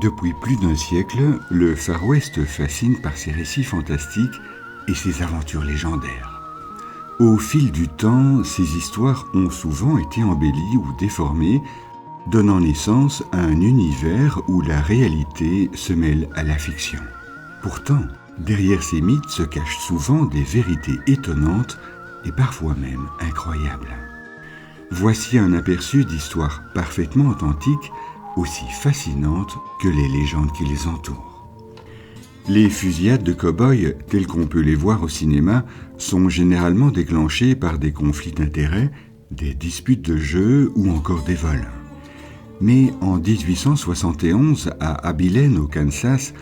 Depuis plus d'un siècle, le Far West fascine par ses récits fantastiques et ses aventures légendaires. Au fil du temps, ces histoires ont souvent été embellies ou déformées, donnant naissance à un univers où la réalité se mêle à la fiction. Pourtant, derrière ces mythes se cachent souvent des vérités étonnantes et parfois même incroyables. Voici un aperçu d'histoires parfaitement authentiques, aussi fascinantes que les légendes qui les entourent. Les fusillades de cow-boys, telles qu'on peut les voir au cinéma, sont généralement déclenchées par des conflits d'intérêts, des disputes de jeu ou encore des vols. Mais en 1871, à Abilene, au Kansas,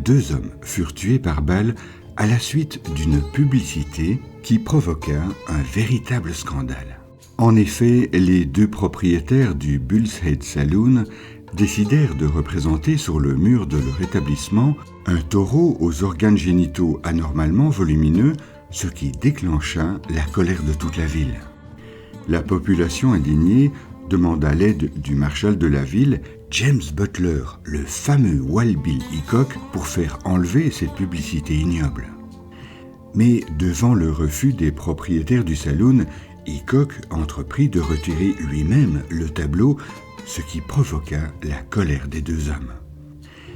2 hommes furent tués par balle à la suite d'une publicité qui provoqua un véritable scandale. En effet, les 2 propriétaires du Bull's Head Saloon décidèrent de représenter sur le mur de leur établissement un taureau aux organes génitaux anormalement volumineux, ce qui déclencha la colère de toute la ville. La population indignée demanda l'aide du marshal de la ville, James Butler, le fameux Wild Bill Hickok, pour faire enlever cette publicité ignoble. Mais devant le refus des propriétaires du saloon, Hickok entreprit de retirer lui-même le tableau, ce qui provoqua la colère des 2 hommes.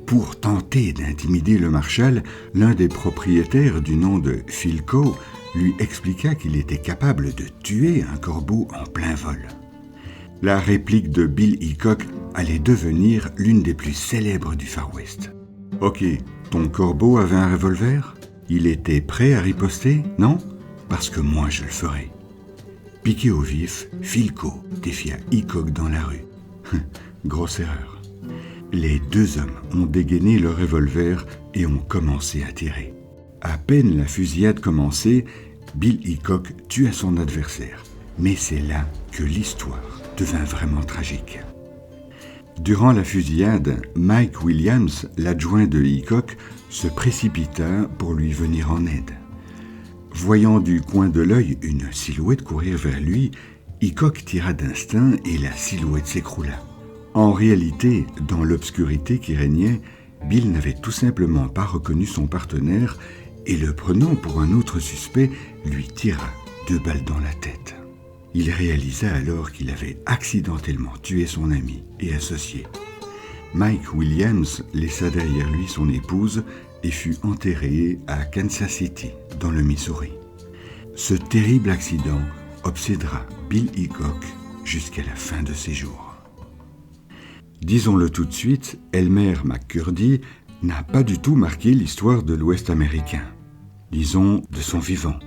Pour tenter d'intimider le marshal, l'un des propriétaires du nom de Phil Coe lui expliqua qu'il était capable de tuer un corbeau en plein vol. La réplique de Bill Hickok allait devenir l'une des plus célèbres du Far West. « Ok, ton corbeau avait un revolver ? Il était prêt à riposter, non ? Parce que moi je le ferai. » Piqué au vif, Phil Coe défia Hickok dans la rue. Grosse erreur. Les 2 hommes ont dégainé leur revolver et ont commencé à tirer. À peine la fusillade commencée, Bill Hickok tua son adversaire. Mais c'est là que l'histoire devint vraiment tragique. Durant la fusillade, Mike Williams, l'adjoint de Hickok, se précipita pour lui venir en aide. Voyant du coin de l'œil une silhouette courir vers lui, Hickok tira d'instinct et la silhouette s'écroula. En réalité, dans l'obscurité qui régnait, Bill n'avait tout simplement pas reconnu son partenaire et le prenant pour un autre suspect, lui tira 2 balles dans la tête. Il réalisa alors qu'il avait accidentellement tué son ami et associé. Mike Williams laissa derrière lui son épouse et fut enterré à Kansas City, dans le Missouri. Ce terrible accident obsédera Bill Hickok jusqu'à la fin de ses jours. Disons-le tout de suite, Elmer McCurdy n'a pas du tout marqué l'histoire de l'Ouest américain, disons de son vivant.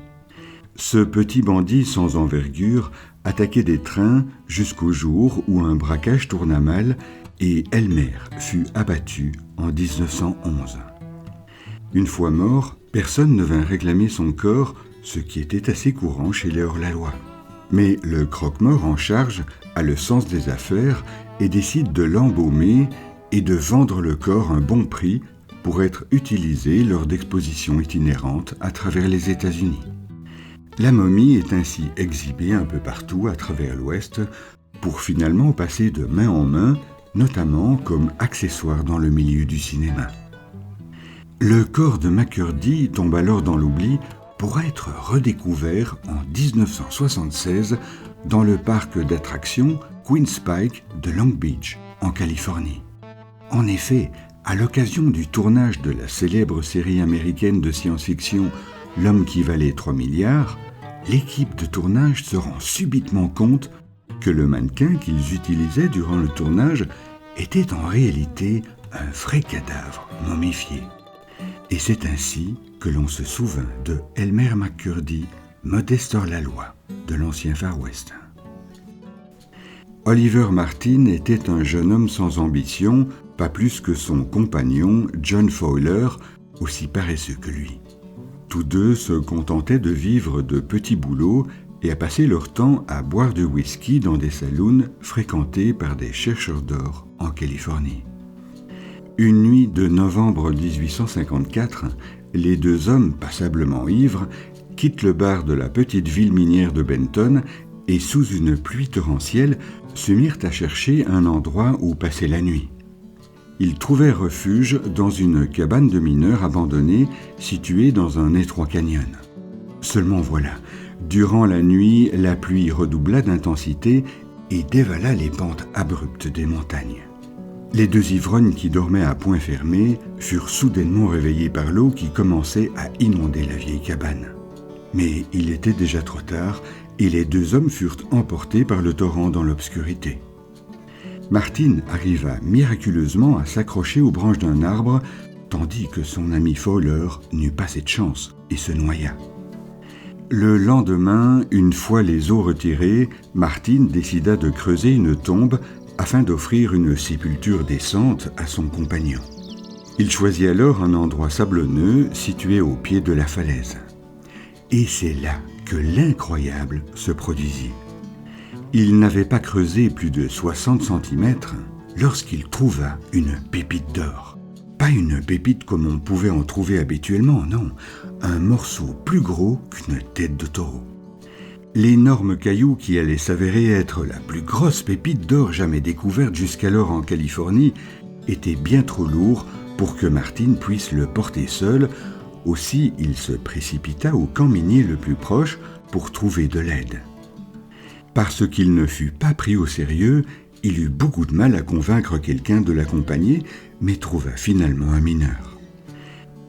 Ce petit bandit sans envergure attaquait des trains jusqu'au jour où un braquage tourna mal et Elmer fut abattu en 1911. Une fois mort, personne ne vint réclamer son corps, ce qui était assez courant chez les hors-la-loi. Mais le croque-mort en charge a le sens des affaires et décide de l'embaumer et de vendre le corps à un bon prix pour être utilisé lors d'expositions itinérantes à travers les États-Unis. La momie est ainsi exhibée un peu partout à travers l'Ouest pour finalement passer de main en main, notamment comme accessoire dans le milieu du cinéma. Le corps de McCurdy tombe alors dans l'oubli pour être redécouvert en 1976 dans le parc d'attractions Queen's Pike de Long Beach, en Californie. En effet, à l'occasion du tournage de la célèbre série américaine de science-fiction L'homme qui valait 3 milliards, l'équipe de tournage se rend subitement compte que le mannequin qu'ils utilisaient durant le tournage était en réalité un vrai cadavre momifié. Et c'est ainsi que l'on se souvint de Elmer McCurdy, modeste hors-la-loi de l'ancien Far West. Oliver Martin était un jeune homme sans ambition, pas plus que son compagnon John Fowler, aussi paresseux que lui. Tous 2 se contentaient de vivre de petits boulots et à passer leur temps à boire du whisky dans des saloons fréquentés par des chercheurs d'or en Californie. Une nuit de novembre 1854, les 2 hommes passablement ivres quittent le bar de la petite ville minière de Benton et sous une pluie torrentielle se mirent à chercher un endroit où passer la nuit. ils trouvèrent refuge dans une cabane de mineurs abandonnée située dans un étroit canyon. Seulement voilà, durant la nuit, la pluie redoubla d'intensité et dévala les pentes abruptes des montagnes. Les deux ivrognes qui dormaient à point fermé furent soudainement réveillés par l'eau qui commençait à inonder la vieille cabane. Mais il était déjà trop tard et les deux hommes furent emportés par le torrent dans l'obscurité. Martin arriva miraculeusement à s'accrocher aux branches d'un arbre, tandis que son ami Fowler n'eut pas cette chance et se noya. Le lendemain, une fois les eaux retirées, Martin décida de creuser une tombe afin d'offrir une sépulture décente à son compagnon. Il choisit alors un endroit sablonneux situé au pied de la falaise. Et c'est là que l'incroyable se produisit. Il n'avait pas creusé plus de 60 cm lorsqu'il trouva une pépite d'or. Pas une pépite comme on pouvait en trouver habituellement, non, un morceau plus gros qu'une tête de taureau. L'énorme caillou qui allait s'avérer être la plus grosse pépite d'or jamais découverte jusqu'alors en Californie était bien trop lourd pour que Martin puisse le porter seul. Aussi, il se précipita au camp minier le plus proche pour trouver de l'aide. Parce qu'il ne fut pas pris au sérieux, il eut beaucoup de mal à convaincre quelqu'un de l'accompagner, mais trouva finalement un mineur.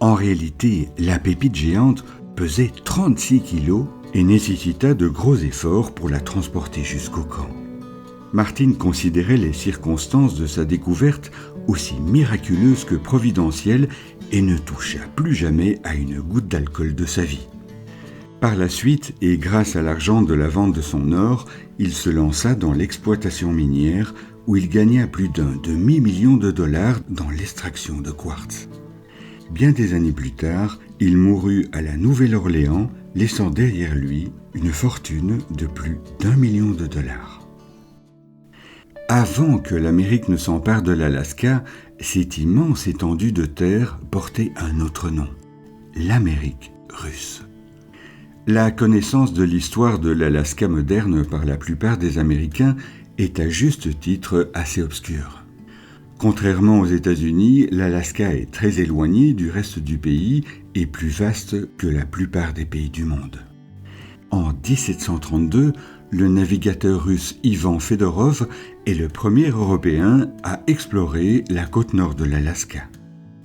En réalité, la pépite géante pesait 36 kilos et nécessita de gros efforts pour la transporter jusqu'au camp. Martin considérait les circonstances de sa découverte aussi miraculeuses que providentielles et ne toucha plus jamais à une goutte d'alcool de sa vie. Par la suite, et grâce à l'argent de la vente de son or, il se lança dans l'exploitation minière où il gagna plus d'un demi-million de dollars dans l'extraction de quartz. Bien des années plus tard, il mourut à la Nouvelle-Orléans, laissant derrière lui une fortune de plus d'1 million de dollars. Avant que l'Amérique ne s'empare de l'Alaska, cette immense étendue de terre portait un autre nom, l'Amérique russe. La connaissance de l'histoire de l'Alaska moderne par la plupart des Américains est à juste titre assez obscure. Contrairement aux États-Unis, l'Alaska est très éloigné du reste du pays et plus vaste que la plupart des pays du monde. En 1732, le navigateur russe Ivan Fedorov est le premier Européen à explorer la côte nord de l'Alaska.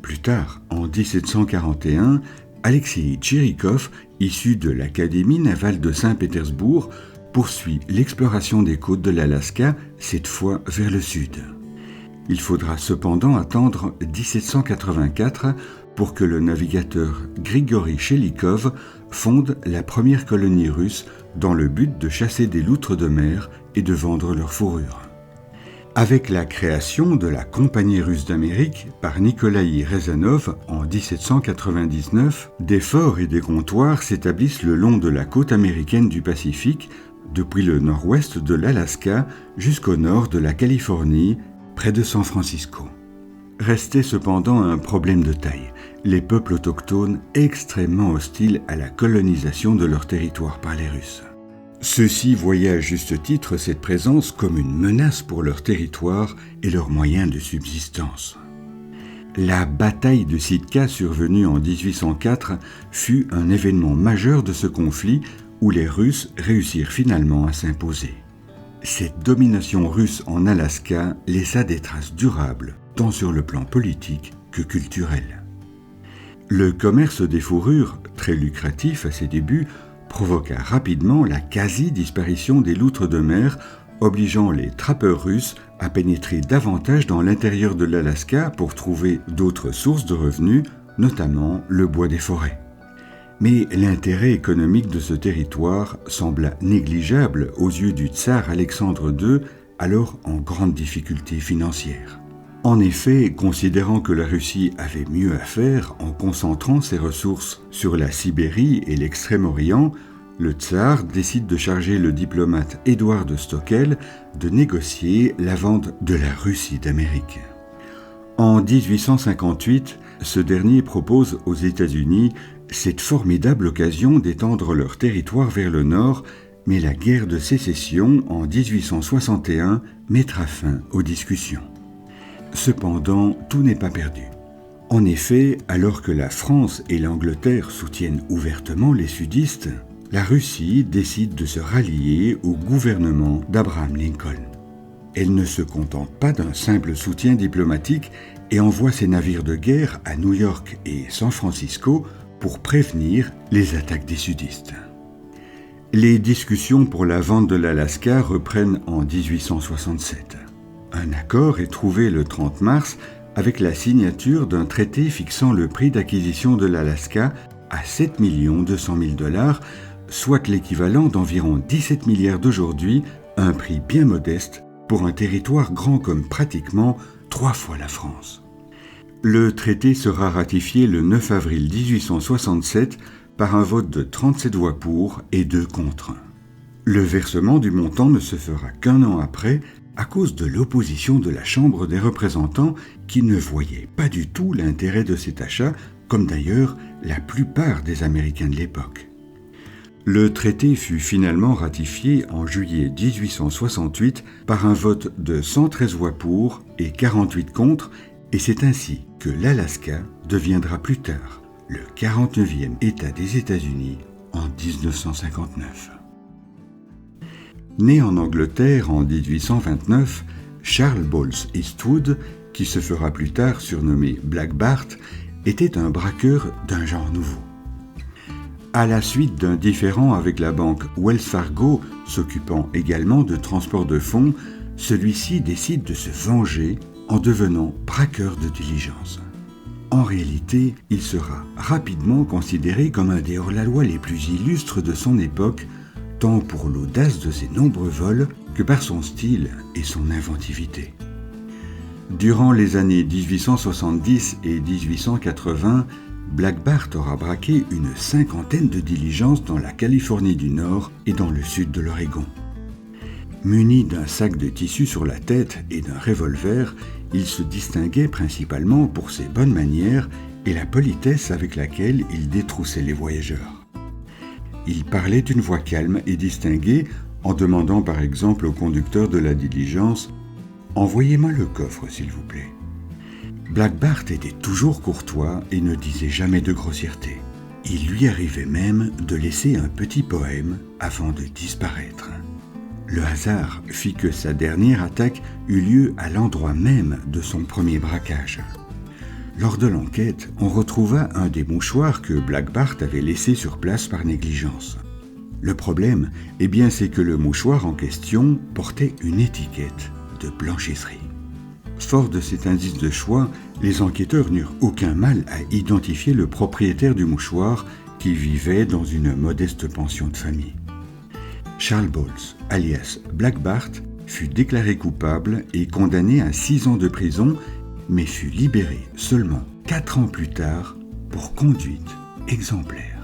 Plus tard, en 1741, Alexei Tchirikov, issu de l'Académie navale de Saint-Pétersbourg, poursuit l'exploration des côtes de l'Alaska, cette fois vers le sud. Il faudra cependant attendre 1784 pour que le navigateur Grigori Chelikov fonde la première colonie russe dans le but de chasser des loutres de mer et de vendre leur fourrure. Avec la création de la Compagnie russe d'Amérique par Nikolaï Rezanov en 1799, des forts et des comptoirs s'établissent le long de la côte américaine du Pacifique, depuis le nord-ouest de l'Alaska jusqu'au nord de la Californie, près de San Francisco. Restait cependant un problème de taille, les peuples autochtones extrêmement hostiles à la colonisation de leur territoire par les Russes. Ceux-ci voyaient à juste titre cette présence comme une menace pour leur territoire et leurs moyens de subsistance. La bataille de Sitka survenue en 1804 fut un événement majeur de ce conflit où les Russes réussirent finalement à s'imposer. Cette domination russe en Alaska laissa des traces durables, tant sur le plan politique que culturel. Le commerce des fourrures, très lucratif à ses débuts, provoqua rapidement la quasi-disparition des loutres de mer, obligeant les trappeurs russes à pénétrer davantage dans l'intérieur de l'Alaska pour trouver d'autres sources de revenus, notamment le bois des forêts. Mais l'intérêt économique de ce territoire sembla négligeable aux yeux du tsar Alexandre II, alors en grande difficulté financière. En effet, considérant que la Russie avait mieux à faire en concentrant ses ressources sur la Sibérie et l'Extrême-Orient, le tsar décide de charger le diplomate Édouard de Stockel de négocier la vente de la Russie d'Amérique. En 1858, ce dernier propose aux États-Unis cette formidable occasion d'étendre leur territoire vers le nord, mais la guerre de sécession en 1861 mettra fin aux discussions. Cependant, tout n'est pas perdu. En effet, alors que la France et l'Angleterre soutiennent ouvertement les sudistes, la Russie décide de se rallier au gouvernement d'Abraham Lincoln. Elle ne se contente pas d'un simple soutien diplomatique et envoie ses navires de guerre à New York et San Francisco pour prévenir les attaques des sudistes. Les discussions pour la vente de l'Alaska reprennent en 1867. Un accord est trouvé le 30 mars avec la signature d'un traité fixant le prix d'acquisition de l'Alaska à 7 200 000 $, soit l'équivalent d'environ 17 milliards d'aujourd'hui, un prix bien modeste pour un territoire grand comme pratiquement 3 fois la France. Le traité sera ratifié le 9 avril 1867 par un vote de 37 voix pour et 2 contre. Le versement du montant ne se fera qu'un an après à cause de l'opposition de la Chambre des représentants qui ne voyait pas du tout l'intérêt de cet achat, comme d'ailleurs la plupart des Américains de l'époque. Le traité fut finalement ratifié en juillet 1868 par un vote de 113 voix pour et 48 contre, et c'est ainsi que l'Alaska deviendra plus tard le 49e État des États-Unis en 1959. Né en Angleterre en 1829, Charles Bowles Eastwood, qui se fera plus tard surnommé Black Bart, était un braqueur d'un genre nouveau. À la suite d'un différend avec la banque Wells Fargo, s'occupant également de transport de fonds, celui-ci décide de se venger en devenant braqueur de diligence. En réalité, il sera rapidement considéré comme un des hors-la-loi les plus illustres de son époque, tant pour l'audace de ses nombreux vols que par son style et son inventivité. Durant les années 1870 et 1880, Black Bart aura braqué une 50aine de diligences dans la Californie du Nord et dans le sud de l'Oregon. Muni d'un sac de tissu sur la tête et d'un revolver, il se distinguait principalement pour ses bonnes manières et la politesse avec laquelle il détroussait les voyageurs. Il parlait d'une voix calme et distinguée en demandant par exemple au conducteur de la diligence « Envoyez-moi le coffre, s'il vous plaît ». Black Bart était toujours courtois et ne disait jamais de grossièreté. Il lui arrivait même de laisser un petit poème avant de disparaître. Le hasard fit que sa dernière attaque eut lieu à l'endroit même de son premier braquage. Lors de l'enquête, on retrouva un des mouchoirs que Black Bart avait laissé sur place par négligence. Le problème, c'est que le mouchoir en question portait une étiquette de blanchisserie. Fort de cet indice de choix, les enquêteurs n'eurent aucun mal à identifier le propriétaire du mouchoir qui vivait dans une modeste pension de famille. Charles Bowles, alias Black Bart, fut déclaré coupable et condamné à 6 ans de prison, mais fut libéré seulement 4 ans plus tard pour conduite exemplaire.